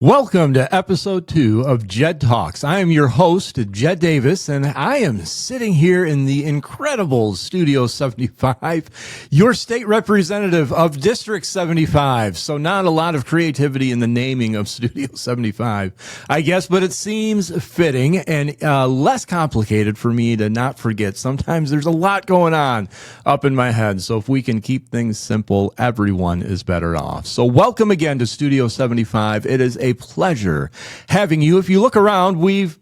Welcome to episode 2 of Jed Talks. I am your host, Jed Davis, and I am sitting here in the incredible Studio 75, your state representative of District 75. So not a lot of creativity in the naming of Studio 75, I guess, but it seems fitting and less complicated for me to not forget. Sometimes there's a lot going on up in my head, so if we can keep things simple, everyone is better off. So welcome again to Studio 75. It is a pleasure having you. If you look around, we've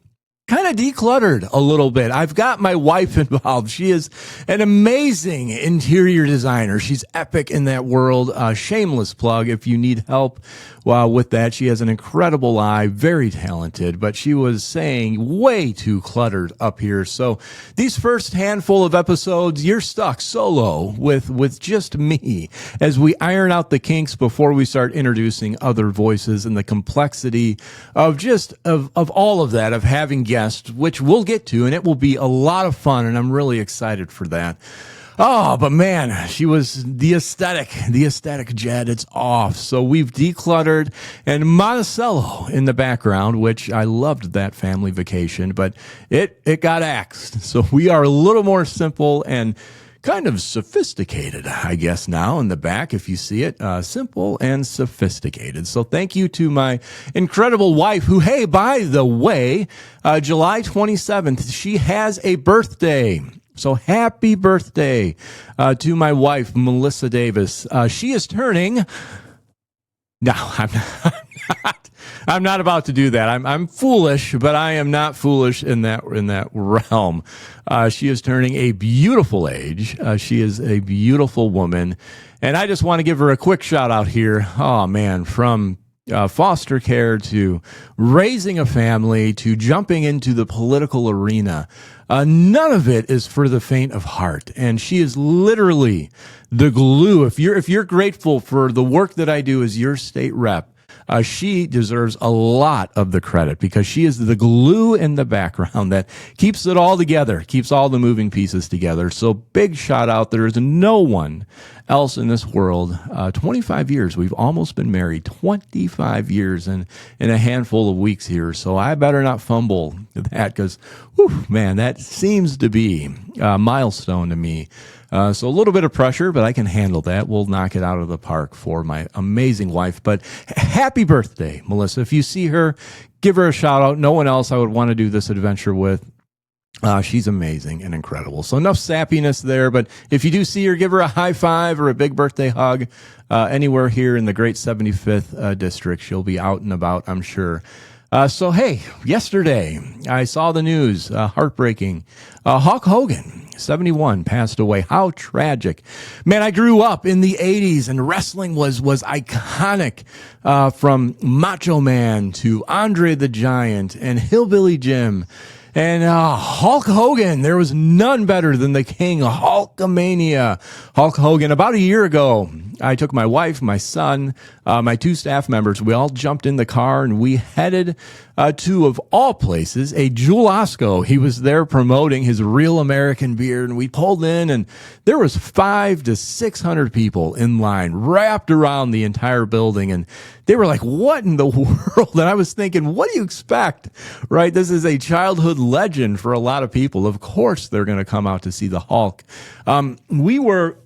kind of decluttered a little bit. I've got my wife involved. She is an amazing interior designer. She's epic in that world. Shameless plug if you need help with that. She has an incredible eye, very talented, but she was saying way too cluttered up here. So these first handful of episodes, you're stuck solo with just me as we iron out the kinks before we start introducing other voices and the complexity of of all of that, of having guests, which we'll get to, and it will be a lot of fun, and I'm really excited for that. Oh, but man, she was the aesthetic, Jed, it's off. So we've decluttered, and Monticello in the background, which I loved that family vacation, but it got axed. So we are a little more simple and kind of sophisticated, I guess, now in the back, if you see it, simple and sophisticated. So thank you to my incredible wife who, hey, by the way, July 27th, she has a birthday. So happy birthday to my wife, Melissa Davis. She is turning... No, I'm not about to do that. I'm foolish, but I am not foolish in that realm. She is turning a beautiful age. She is a beautiful woman, and I just want to give her a quick shout out here. Oh man, from foster care to raising a family to jumping into the political arena. None of it is for the faint of heart, and she is literally the glue. If you're grateful for the work that I do as your state rep, she deserves a lot of the credit because she is the glue in the background that keeps it all together, keeps all the moving pieces together. So big shout out. There is no one else in this world. 25 years. We've almost been married 25 years in a handful of weeks here. So I better not fumble that because, man, that seems to be a milestone to me. So a little bit of pressure, but I can handle that. We'll knock it out of the park for my amazing wife. But happy birthday, Melissa. If you see her, give her a shout out. No one else I would want to do this adventure with. She's amazing and incredible. So enough sappiness there, but if you do see her, give her a high five or a big birthday hug anywhere here in the great 75th district. She'll be out and about, I'm sure. So, hey, yesterday I saw the news, heartbreaking. Hulk Hogan, 71, passed away. How tragic. Man, I grew up in the 80s and wrestling was iconic, from Macho Man to Andre the Giant and Hillbilly Jim. And Hulk Hogan, there was none better than the king of Hulkamania. Hulk Hogan, about a year ago, I took my wife, my son, my 2 staff members. We all jumped in the car and we headed to, of all places, a Jewel Osco. He was there promoting his Real American Beer, and we pulled in, and there was 500 to 600 people in line wrapped around the entire building, and they were like, what in the world? And I was thinking, what do you expect, right? This is a childhood legend for a lot of people. Of course, they're going to come out to see the Hulk. We were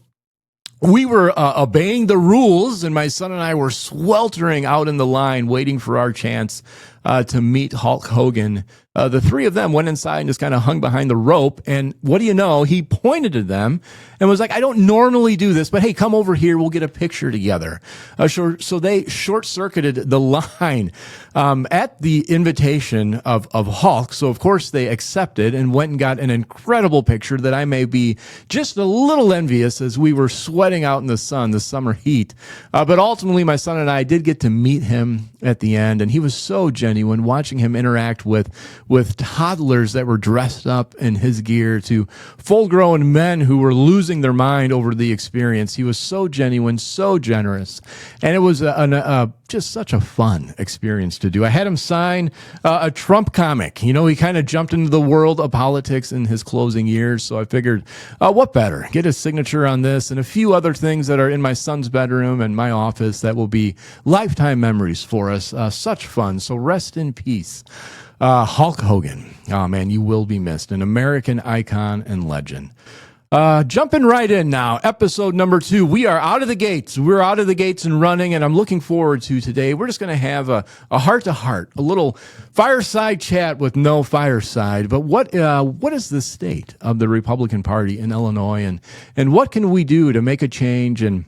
obeying the rules, and my son and I were sweltering out in the line, waiting for our chance to meet Hulk Hogan. The 3 of them went inside and just kind of hung behind the rope. And what do you know? He pointed to them and was like, I don't normally do this, but hey, come over here. We'll get a picture together. So they short-circuited the line at the invitation of Hulk. So, of course, they accepted and went and got an incredible picture that I may be just a little envious as we were sweating out in the sun, the summer heat. But ultimately, my son and I did get to meet him at the end, and he was so genuine, watching him interact with toddlers that were dressed up in his gear to full-grown men who were losing their mind over the experience. He was so genuine, so generous, and it was a just such a fun experience to do. I had him sign a Trump comic. You know, he kind of jumped into the world of politics in his closing years. So I figured, what better? Get his signature on this and a few other things that are in my son's bedroom and my office that will be lifetime memories for us. Such fun. So rest in peace. Hulk Hogan. Oh, man, you will be missed. An American icon and legend. Jumping right in now, episode number 2. We are out of the gates. We're out of the gates and running, and I'm looking forward to today. We're just going to have a heart-to-heart, a little fireside chat with no fireside. But what is the state of the Republican Party in Illinois, and what can we do to make a change and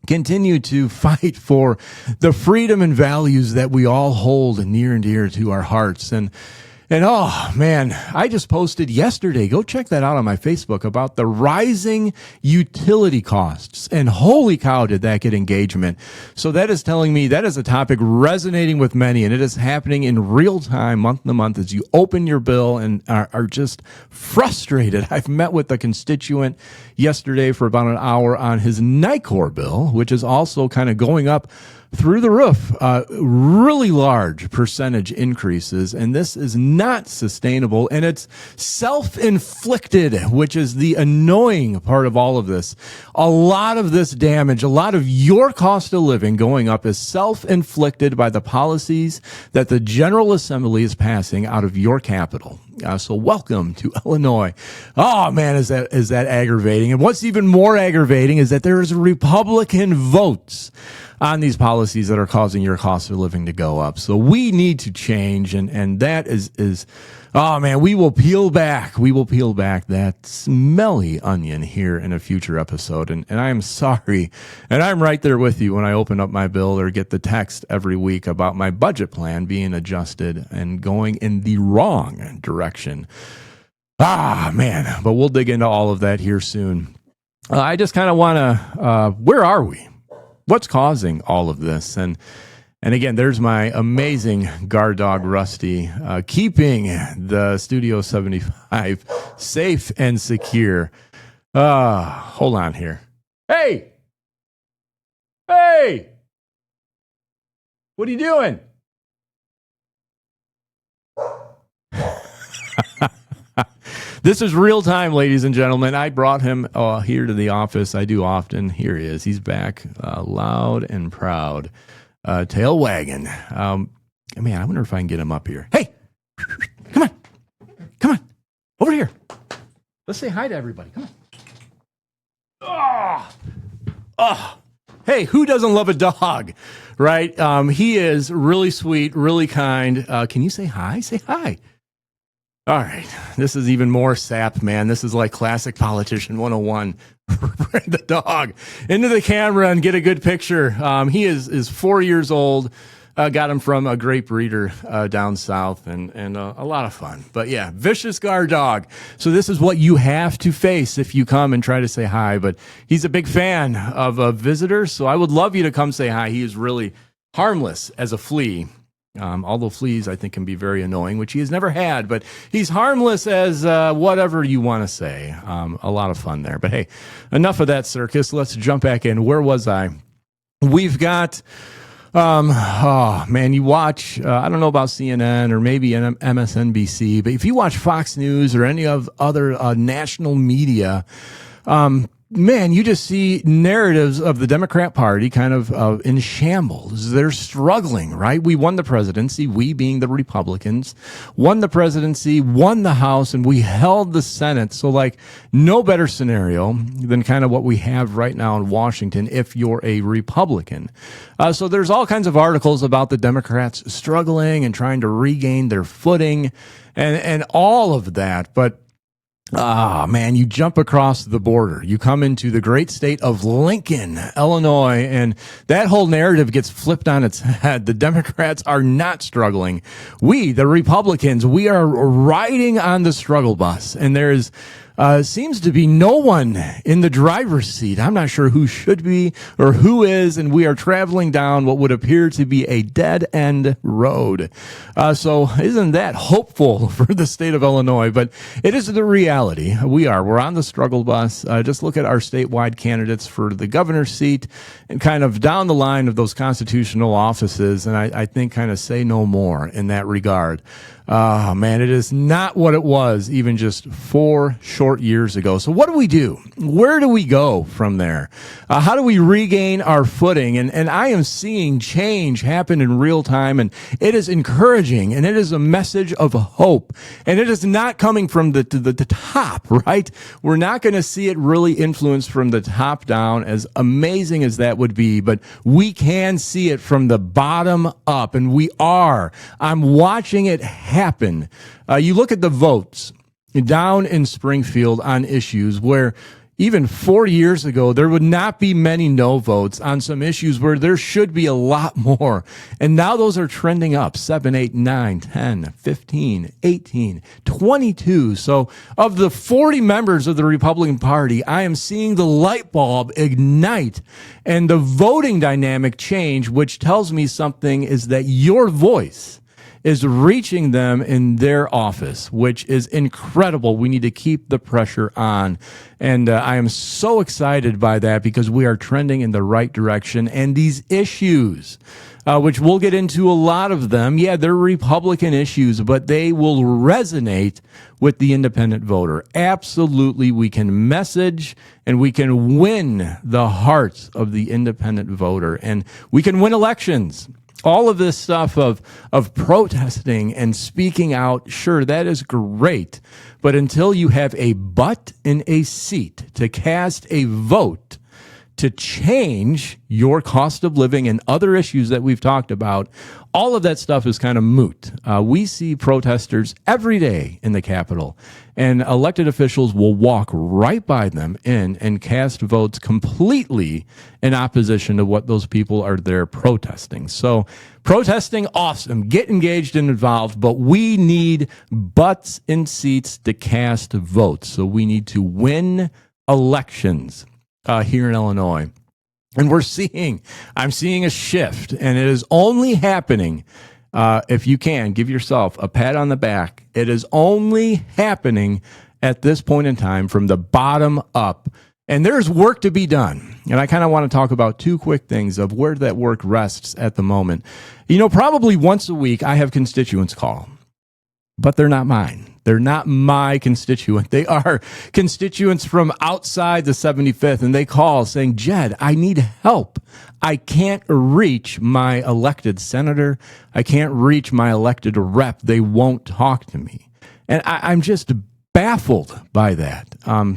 continue to fight for the freedom and values that we all hold near and dear to our hearts? And oh, man, I just posted yesterday, go check that out on my Facebook, about the rising utility costs. And holy cow, did that get engagement. So that is telling me that is a topic resonating with many, and it is happening in real time, month to month, as you open your bill and are just frustrated. I've met with a constituent yesterday for about an hour on his NICOR bill, which is also kind of going up through the roof, really large percentage increases, and this is not sustainable, and it's self-inflicted, which is the annoying part of all of this. A lot of this damage, a lot of your cost of living going up is self-inflicted by the policies that the General Assembly is passing out of your capital. So welcome to Illinois. Oh man, is that aggravating? And what's even more aggravating is that there is Republican votes on these policies that are causing your cost of living to go up. So we need to change, and that is oh man, we will peel back that smelly onion here in a future episode. And I am sorry, and I'm right there with you when I open up my bill or get the text every week about my budget plan being adjusted and going in the wrong direction. Ah man, but we'll dig into all of that here soon. I just kind of want to, where are we? What's causing all of this? And again, there's my amazing guard dog, Rusty, keeping the Studio 75 safe and secure. Hold on here. Hey! What are you doing? This is real time, ladies and gentlemen. I brought him here to the office. I do often. Here he is. He's back, loud and proud. Tail wagging. Man, I wonder if I can get him up here. Hey, come on, over here. Let's say hi to everybody. Come on. Oh. Hey, who doesn't love a dog, right? He is really sweet, really kind. Can you say hi? Say hi. All right. This is even more sap, man. This is like classic politician 101. Bring the dog into the camera and get a good picture. He is 4 years old. Got him from a great breeder down south, and a lot of fun. But yeah, vicious guard dog. So this is what you have to face if you come and try to say hi. But he's a big fan of visitors, so I would love you to come say hi. He is really harmless as a flea. Although fleas, I think, can be very annoying, which he has never had, but he's harmless as whatever you want to say. A lot of fun there. But hey, enough of that circus. Let's jump back in. Where was I? We've got, oh man, you watch, I don't know about CNN or maybe MSNBC, but if you watch Fox News or any of other national media, man, you just see narratives of the Democrat Party kind of in shambles. They're struggling, right? We won the presidency, we being the Republicans, won the presidency, won the House, and we held the Senate. So like no better scenario than kind of what we have right now in Washington if you're a Republican. So there's all kinds of articles about the Democrats struggling and trying to regain their footing and all of that. But man, you jump across the border. You come into the great state of Lincoln, Illinois, and that whole narrative gets flipped on its head. The Democrats are not struggling. We, the Republicans, we are riding on the struggle bus, and there is seems to be no one in the driver's seat. I'm not sure who should be or who is, and we are traveling down what would appear to be a dead-end road. So isn't that hopeful for the state of Illinois? But it is the reality. reality. We're on the struggle bus. Just look at our statewide candidates for the governor's seat and kind of down the line of those constitutional offices. And I think kind of say no more in that regard. Oh, man, it is not what it was even just 4 short years ago. So what do we do? Where do we go from there? How do we regain our footing? And I am seeing change happen in real time, and it is encouraging, and it is a message of hope. And it is not coming from the top, right? We're not going to see it really influenced from the top down, as amazing as that would be, but we can see it from the bottom up, and we are. I'm watching it happen. You look at the votes down in Springfield on issues where even 4 years ago, there would not be many no votes on some issues where there should be a lot more. And now those are trending up 7, 8, 9, 10, 15, 18, 22. So of the 40 members of the Republican Party, I am seeing the light bulb ignite and the voting dynamic change, which tells me something is that your voice is reaching them in their office, which is incredible. We need to keep the pressure on. And I am so excited by that because we are trending in the right direction. And these issues, which we'll get into a lot of them, yeah, they're Republican issues, but they will resonate with the independent voter. Absolutely, we can message and we can win the hearts of the independent voter. And we can win elections. All of this stuff of protesting and speaking out, sure, that is great. But until you have a butt in a seat to cast a vote to change your cost of living and other issues that we've talked about, all of that stuff is kind of moot. We see protesters every day in the Capitol, and elected officials will walk right by them and cast votes completely in opposition to what those people are there protesting. So protesting, awesome. Get engaged and involved, but we need butts in seats to cast votes. So we need to win elections here in Illinois. And I'm seeing a shift, and it is only happening, if you can, give yourself a pat on the back. It is only happening at this point in time from the bottom up. And there's work to be done. And I kind of want to talk about 2 quick things of where that work rests at the moment. You know, probably once a week I have constituents call, but they're not mine. They're not my constituent. They are constituents from outside the 75th, and they call saying, Jed, I need help. I can't reach my elected senator. I can't reach my elected rep. They won't talk to me. And I'm just baffled by that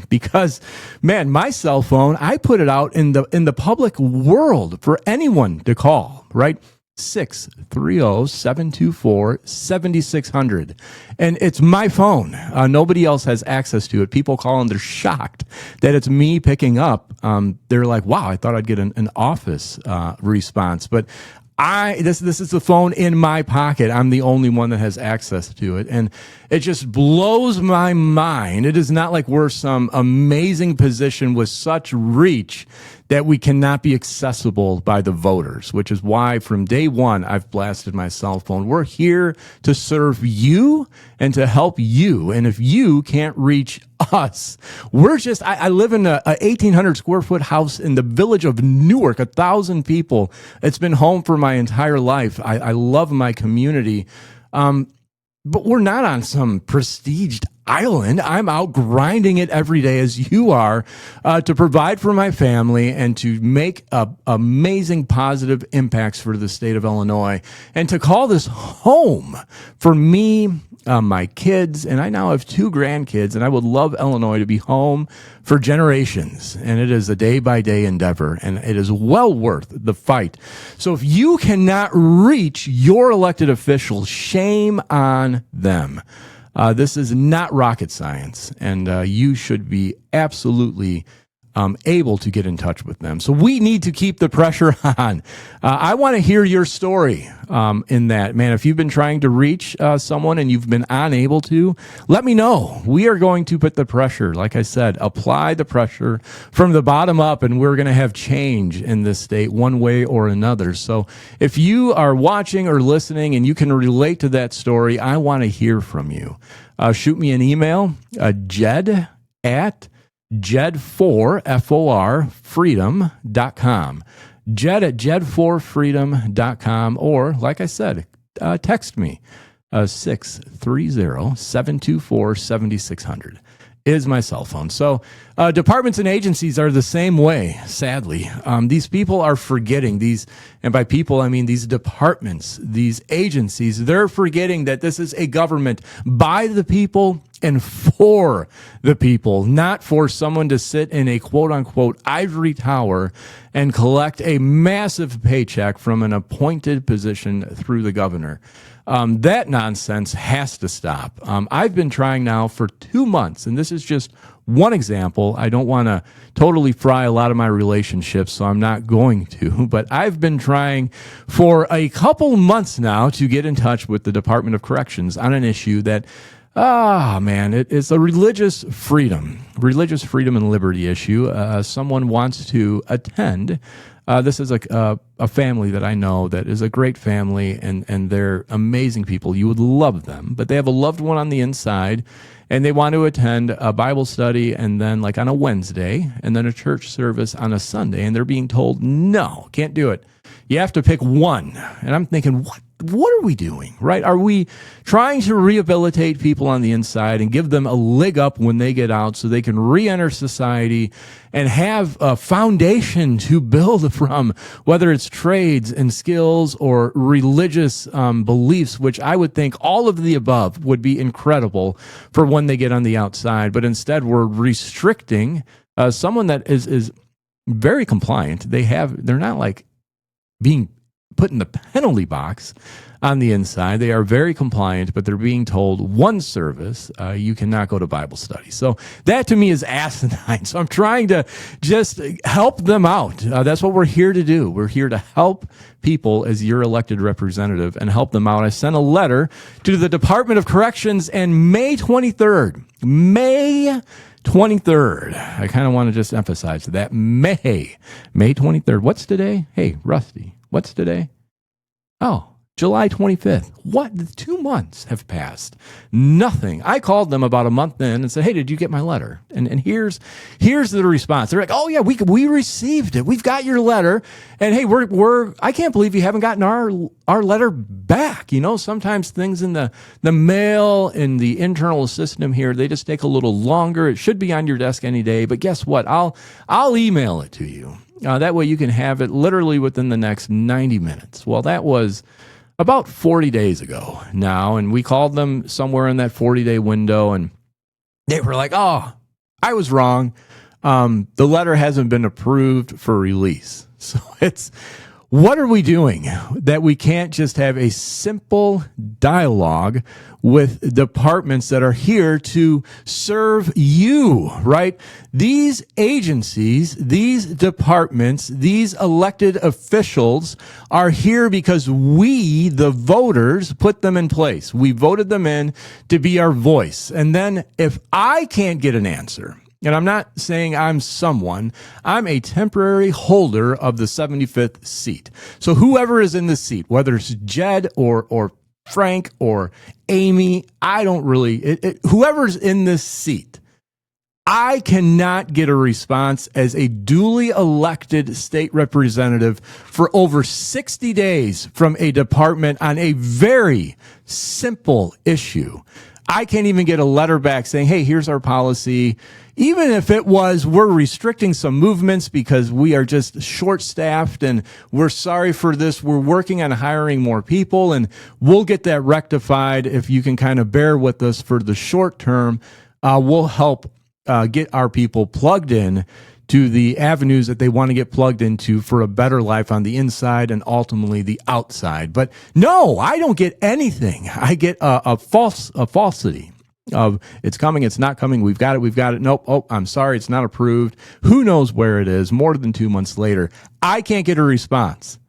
because, man, my cell phone, I put it out in the public world for anyone to call, right? 630-724-7600. And it's my phone. Nobody else has access to it. People call and they're shocked that it's me picking up. They're like, wow, I thought I'd get an office response. But this is the phone in my pocket. I'm the only one that has access to it. And it just blows my mind. It is not like we're some amazing position with such reach that we cannot be accessible by the voters, which is why from day one, I've blasted my cell phone. We're here to serve you and to help you. And if you can't reach us, I live in a 1,800 square foot house in the village of Newark, 1,000 people. It's been home for my entire life. I love my community. But we're not on some prestiged island. I'm out grinding it every day as you are to provide for my family and to make amazing positive impacts for the state of Illinois and to call this home for me, my kids, and I now have 2 grandkids, and I would love Illinois to be home for generations. And it is a day-by-day endeavor, and it is well worth the fight. So if you cannot reach your elected officials, shame on them. This is not rocket science, and you should be absolutely able to get in touch with them. So we need to keep the pressure on. I want to hear your story in that. Man, if you've been trying to reach someone and you've been unable to, let me know. We are going to put the pressure, like I said, apply the pressure from the bottom up, and we're going to have change in this state one way or another. So if you are watching or listening and you can relate to that story, I want to hear from you. Shoot me an email, Jed at Jed4, F-O-R, freedom.com. Jed at Jed4freedom.com, or like I said, text me, 630-724-7600 is my cell phone. So departments and agencies are the same way, sadly. These people are forgetting these, and by people, I mean these departments, these agencies, they're forgetting that this is a government by the people and for the people, not for someone to sit in a quote-unquote ivory tower and collect a massive paycheck from an appointed position through the governor. That nonsense has to stop. I've been trying now for 2 months, and this is just one example. I don't want to totally fry a lot of my relationships, so I'm not going to, but I've been trying for a couple months now to get in touch with the Department of Corrections on an issue that it's a religious freedom and liberty issue. Someone wants to attend. This is a family that I know that is a great family, and they're amazing people. You would love them, but they have a loved one on the inside, and they want to attend a Bible study and then like on a Wednesday and then a church service on a Sunday, and they're being told, no, can't do it. You have to pick one. And I'm thinking, what are we doing, right? Are we trying to rehabilitate people on the inside and give them a leg up when they get out so they can re-enter society and have a foundation to build from, whether it's trades and skills or religious beliefs, which I would think all of the above would be incredible for when they get on the outside. But instead, we're restricting someone that is very compliant. They're not like being put in the penalty box on the inside. They are very compliant, but they're being told one service, you cannot go to Bible study. So that to me is asinine. So I'm trying to just help them out. That's what we're here to do. We're here to help people as your elected representative and help them out. I sent a letter to the Department of Corrections, and May 23rd, I kind of want to just emphasize that. May 23rd. What's today? Hey, Rusty, what's today? Oh, July 25th. What? 2 months have passed. Nothing. I called them about a month in and said, hey, did you get my letter? And here's the response. They're like, oh yeah, we received it. We've got your letter. And hey, I can't believe you haven't gotten our letter back. You know, sometimes things in the mail, in the internal system here, they just take a little longer. It should be on your desk any day, but guess what? I'll email it to you. That way you can have it literally within the next 90 minutes. Well, that was about 40 days ago now, and we called them somewhere in that 40-day window, and they were like, oh, I was wrong. The letter hasn't been approved for release. So what are we doing that we can't just have a simple dialogue with departments that are here to serve you, right? These agencies, these departments, these elected officials are here because we, the voters, put them in place. We voted them in to be our voice. And then if I can't get an answer, and I'm not saying I'm someone, I'm a temporary holder of the 75th seat. So whoever is in the seat, whether it's Jed or Frank or Amy, I don't really, whoever's in this seat, I cannot get a response as a duly elected state representative for over 60 days from a department on a very simple issue. I can't even get a letter back saying, hey, here's our policy. Even if it was, we're restricting some movements because we are just short-staffed and we're sorry for this. We're working on hiring more people, and we'll get that rectified. If you can kind of bear with us for the short term, we'll help get our people plugged in to the avenues that they want to get plugged into for a better life on the inside and ultimately the outside. But no, I don't get anything. I get a falsity. of it's coming, it's not coming, we've got it. Nope, oh, I'm sorry, it's not approved. Who knows where it is? More than 2 months later, I can't get a response.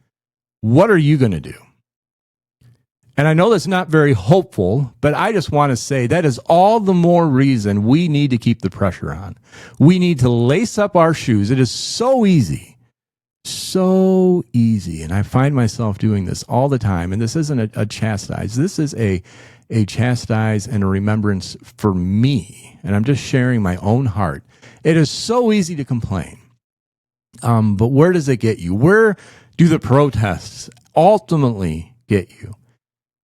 What are you going to do? And I know that's not very hopeful, but I just want to say that is all the more reason we need to keep the pressure on. We need to lace up our shoes. It is so easy. So easy. And I find myself doing this all the time. And this isn't a chastise. This is a chastise and a remembrance for me. And I'm just sharing my own heart. It is so easy to complain. But where does it get you? Where do the protests ultimately get you?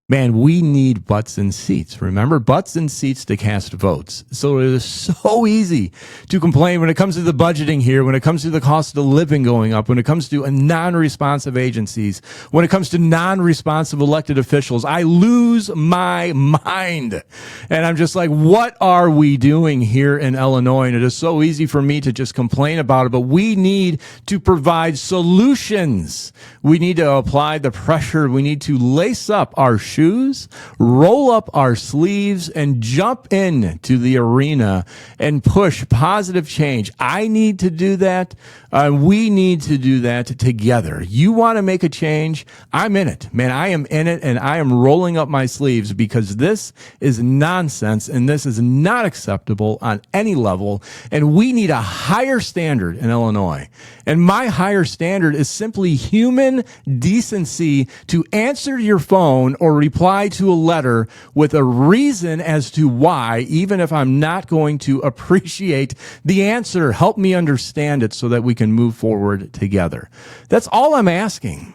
Man, we need butts in seats. Remember, butts in seats to cast votes. So it is so easy to complain when it comes to the budgeting here, when it comes to the cost of living going up, when it comes to non-responsive agencies, when it comes to non-responsive elected officials. I lose my mind. And I'm just like, what are we doing here in Illinois? And it is so easy for me to just complain about it, but we need to provide solutions. We need to apply the pressure. We need to lace up our shoes, roll up our sleeves, and jump into the arena and push positive change. I need to do that. We need to do that together. You want to make a change? I'm in it. Man, I am in it, and I am rolling up my sleeves because this is nonsense, and this is not acceptable on any level, and we need a higher standard in Illinois. And my higher standard is simply human decency to answer your phone or reply to a letter with a reason as to why, even if I'm not going to appreciate the answer. Help me understand it so that we can move forward together. That's all I'm asking.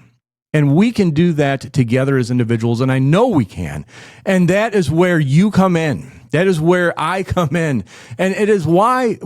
And we can do that together as individuals, and I know we can. And that is where you come in. That is where I come in. And it is why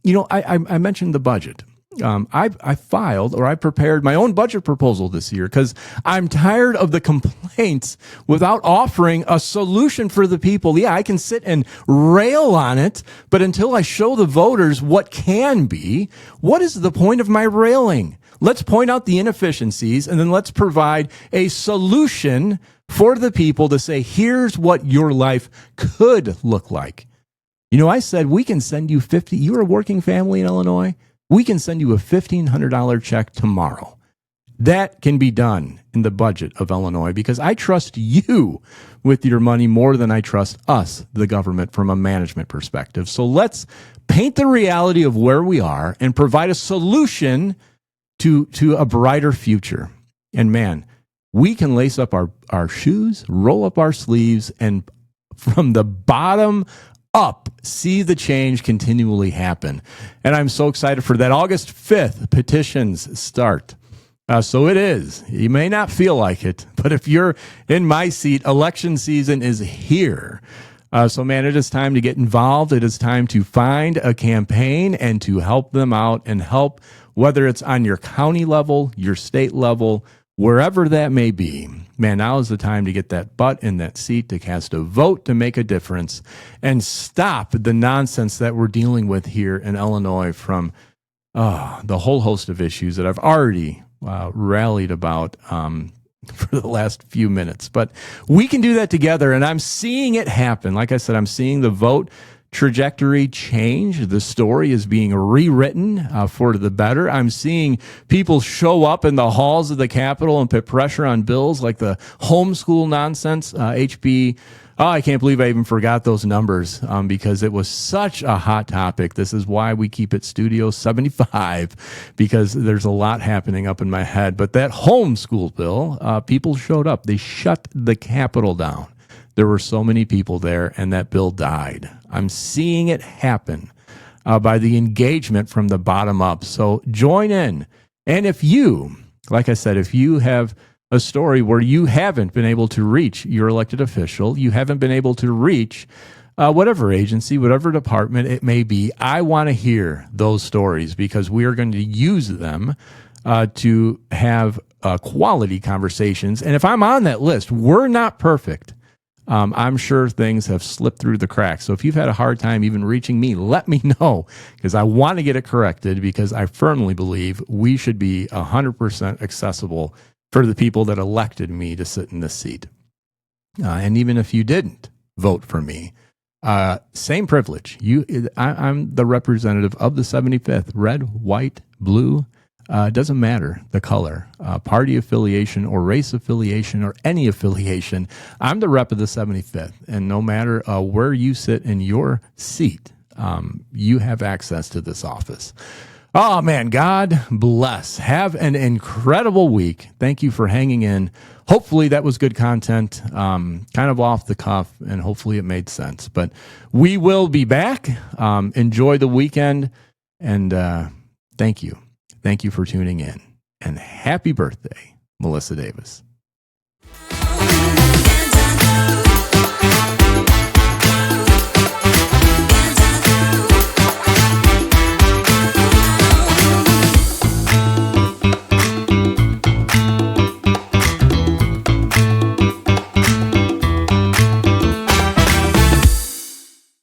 I mentioned the budget. I filed, or I prepared my own budget proposal this year because I'm tired of the complaints without offering a solution for the people. Yeah, I can sit and rail on it, but until I show the voters what can be, what is the point of my railing? Let's point out the inefficiencies, and then let's provide a solution for the people to say, here's what your life could look like. You know, I said, we can send you you're a working family in Illinois. We can send you a $1,500 check tomorrow. That can be done in the budget of Illinois because I trust you with your money more than I trust us, the government, from a management perspective. So let's paint the reality of where we are and provide a solution to a brighter future. And man, we can lace up our shoes, roll up our sleeves, and from the bottom up, see the change continually happen. And I'm so excited for that. August 5th, petitions start. So it is. You may not feel like it, but if you're in my seat, election season is here. So man, it is time to get involved. It is time to find a campaign and to help them out and help, whether it's on your county level, your state level, wherever that may be. Man, now is the time to get that butt in that seat, to cast a vote, to make a difference, and stop the nonsense that we're dealing with here in Illinois from the whole host of issues that I've already rallied about for the last few minutes. But we can do that together, and I'm seeing it happen. Like I said, I'm seeing the vote trajectory change. The story is being rewritten for the better. I'm seeing people show up in the halls of the Capitol and put pressure on bills like the homeschool nonsense, HB. Oh, I can't believe I even forgot those numbers because it was such a hot topic. This is why we keep it Studio 75, because there's a lot happening up in my head. But that homeschool bill, people showed up. They shut the Capitol down. There were so many people there, and that bill died. I'm seeing it happen by the engagement from the bottom up. So join in. And if you, like I said, if you have a story where you haven't been able to reach your elected official, you haven't been able to reach whatever agency, whatever department it may be, I want to hear those stories because we are going to use them to have quality conversations. And if I'm on that list, we're not perfect. I'm sure things have slipped through the cracks. So if you've had a hard time even reaching me, let me know because I want to get it corrected because I firmly believe we should be 100% accessible for the people that elected me to sit in this seat. And even if you didn't vote for me, Same privilege. I'm the representative of the 75th. Red, white, blue, doesn't matter the color, party affiliation or race affiliation or any affiliation. I'm the rep of the 75th, and no matter where you sit in your seat, you have access to this office. Oh, man, God bless. Have an incredible week. Thank you for hanging in. Hopefully that was good content, kind of off the cuff, and hopefully it made sense. But we will be back. Enjoy the weekend, and thank you. Thank you for tuning in. And happy birthday, Melissa Davis.